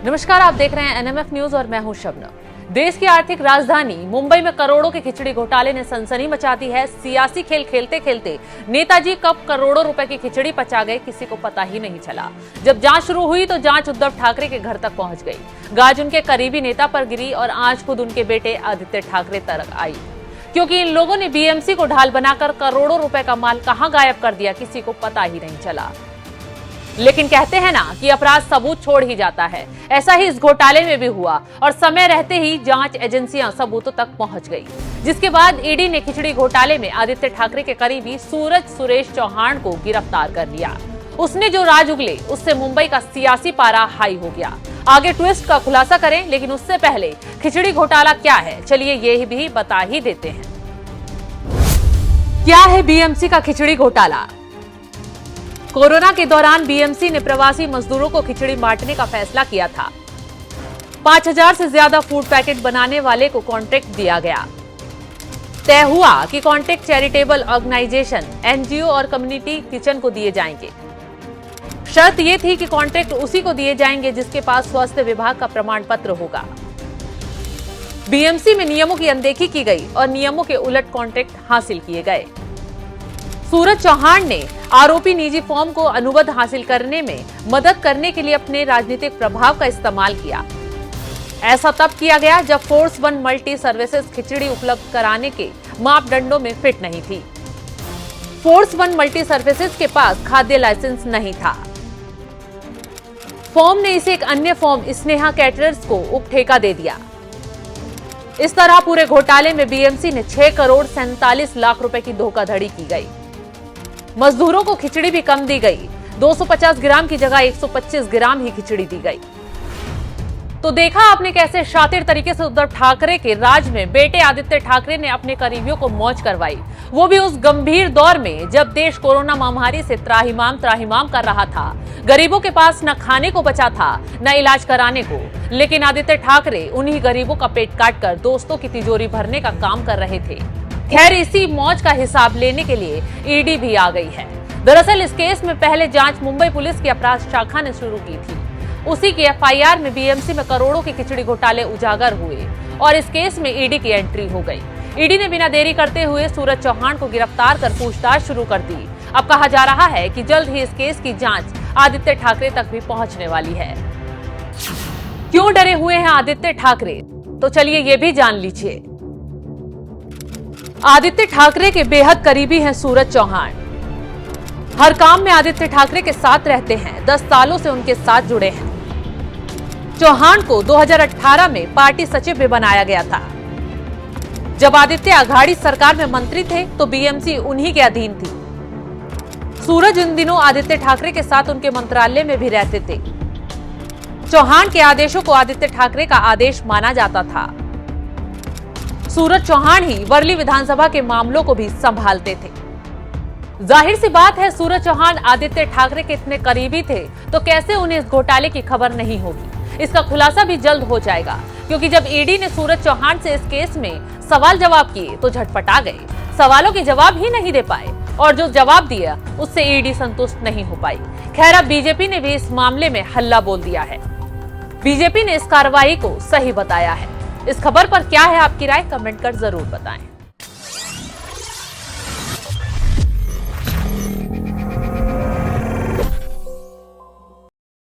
नमस्कार, आप देख रहे हैं एनएमएफ न्यूज और मैं हूं शबनम। देश की आर्थिक राजधानी मुंबई में करोड़ों के खिचड़ी घोटाले ने सनसनी मचा दी है। सियासी खेल खेलते खेलते नेताजी कब करोड़ों रुपए की खिचड़ी पचा गए, किसी को पता ही नहीं चला। जब जांच शुरू हुई तो जांच उद्धव ठाकरे के घर तक पहुंच गई। गाज उनके करीबी नेता पर गिरी और आज खुद उनके बेटे आदित्य ठाकरे तक आई, क्योंकि इन लोगों ने बीएमसी को ढाल बनाकर करोड़ों रुपए का माल कहां गायब कर दिया, किसी को पता ही नहीं चला। लेकिन कहते हैं ना कि अपराध सबूत छोड़ ही जाता है। ऐसा ही इस घोटाले में भी हुआ और समय रहते ही जांच एजेंसियां सबूतों तक पहुंच गई, जिसके बाद ईडी ने खिचड़ी घोटाले में आदित्य ठाकरे के करीबी सूरज सुरेश चौहान को गिरफ्तार कर लिया। उसने जो राज उगले उससे मुंबई का सियासी पारा हाई हो गया। आगे ट्विस्ट का खुलासा करें, लेकिन उससे पहले खिचड़ी घोटाला क्या है, चलिए ये भी बता ही देते हैं। क्या है बीएमसी का खिचड़ी घोटाला? कोरोना के दौरान बीएमसी ने प्रवासी मजदूरों को खिचड़ी बांटने का फैसला किया था। 5000 से ज्यादा फूड पैकेट बनाने वाले को कॉन्ट्रैक्ट दिया गया। तय हुआ कि कॉन्ट्रैक्ट चैरिटेबल ऑर्गेनाइजेशन, एनजीओ और कम्युनिटी किचन को दिए जाएंगे। शर्त यह थी कि कॉन्ट्रैक्ट उसी को दिए जाएंगे जिसके पास स्वास्थ्य विभाग का प्रमाण पत्र होगा। बीएमसी में नियमों की अनदेखी की गई और नियमों के उलट कॉन्ट्रैक्ट हासिल किए गए। सूरज चौहान ने आरोपी निजी फॉर्म को अनुबंध हासिल करने में मदद करने के लिए अपने राजनीतिक प्रभाव का इस्तेमाल किया। ऐसा तब किया गया जब फोर्स वन मल्टी सर्विसेज खिचड़ी उपलब्ध कराने के मापदंडों में फिट नहीं थी। फोर्स वन मल्टी सर्विसेज के पास खाद्य लाइसेंस नहीं था। फॉर्म ने इसे एक अन्य फॉर्म स्नेहा कैटरर्स को उपठेका दे दिया। इस तरह पूरे घोटाले में बीएमसी ने 6 करोड़ 47 लाख रुपए की धोखाधड़ी की गई। मजदूरों को खिचड़ी भी कम दी गई। 250 ग्राम की जगह 125 ग्राम ही खिचड़ी दी गई। तो देखा आपने कैसे शातिर तरीके से उद्धव ठाकरे के राज में बेटे आदित्य ठाकरे ने अपने करीबियों को मौज करवाई, वो भी उस गंभीर दौर में जब देश कोरोना महामारी से त्राहिमाम कर रहा था। गरीबों के पास न खाने को बचा था न इलाज कराने को, लेकिन आदित्य ठाकरे उन्हीं गरीबों का पेट काटकर दोस्तों की तिजोरी भरने का काम कर रहे थे। खैर, इसी मौज का हिसाब लेने के लिए ईडी भी आ गई है। दरअसल इस केस में पहले जांच मुंबई पुलिस की अपराध शाखा ने शुरू की थी। उसी की एफआईआर में बीएमसी में करोड़ों के खिचड़ी घोटाले उजागर हुए और इस केस में ईडी की एंट्री हो गई। ईडी ने बिना देरी करते हुए सूरज चौहान को गिरफ्तार कर पूछताछ शुरू कर दी। अब कहा जा रहा है कि जल्द ही इस केस की जांच आदित्य ठाकरे तक भी पहुंचने वाली है। क्यों डरे हुए हैं आदित्य ठाकरे? तो चलिए ये भी जान लीजिए। आदित्य ठाकरे के बेहद करीबी हैं सूरज चौहान। हर काम में आदित्य ठाकरे के साथ रहते हैं। 10 सालों से उनके साथ जुड़े हैं। चौहान को 2018 में पार्टी सचिव भी बनाया गया था। जब आदित्य आघाड़ी सरकार में मंत्री थे तो बीएमसी उन्हीं के अधीन थी। सूरज इन दिनों आदित्य ठाकरे के साथ उनके मंत्रालय में भी रहते थे। चौहान के आदेशों को आदित्य ठाकरे का आदेश माना जाता था। सूरज चौहान ही वर्ली विधानसभा के मामलों को भी संभालते थे। जाहिर सी बात है, सूरज चौहान आदित्य ठाकरे के इतने करीबी थे तो कैसे उन्हें इस घोटाले की खबर नहीं होगी। इसका खुलासा भी जल्द हो जाएगा, क्योंकि जब ईडी ने सूरज चौहान से इस केस में सवाल जवाब किए तो झटपटा गए। सवालों के जवाब ही नहीं दे पाए और जो जवाब दिया उससे ईडी संतुष्ट नहीं हो पाई। खैर, अब बीजेपी ने भी इस मामले में हल्ला बोल दिया है। बीजेपी ने इस कार्रवाई को सही बताया है। इस खबर पर क्या है आपकी राय? कमेंट कर जरूर बताएं।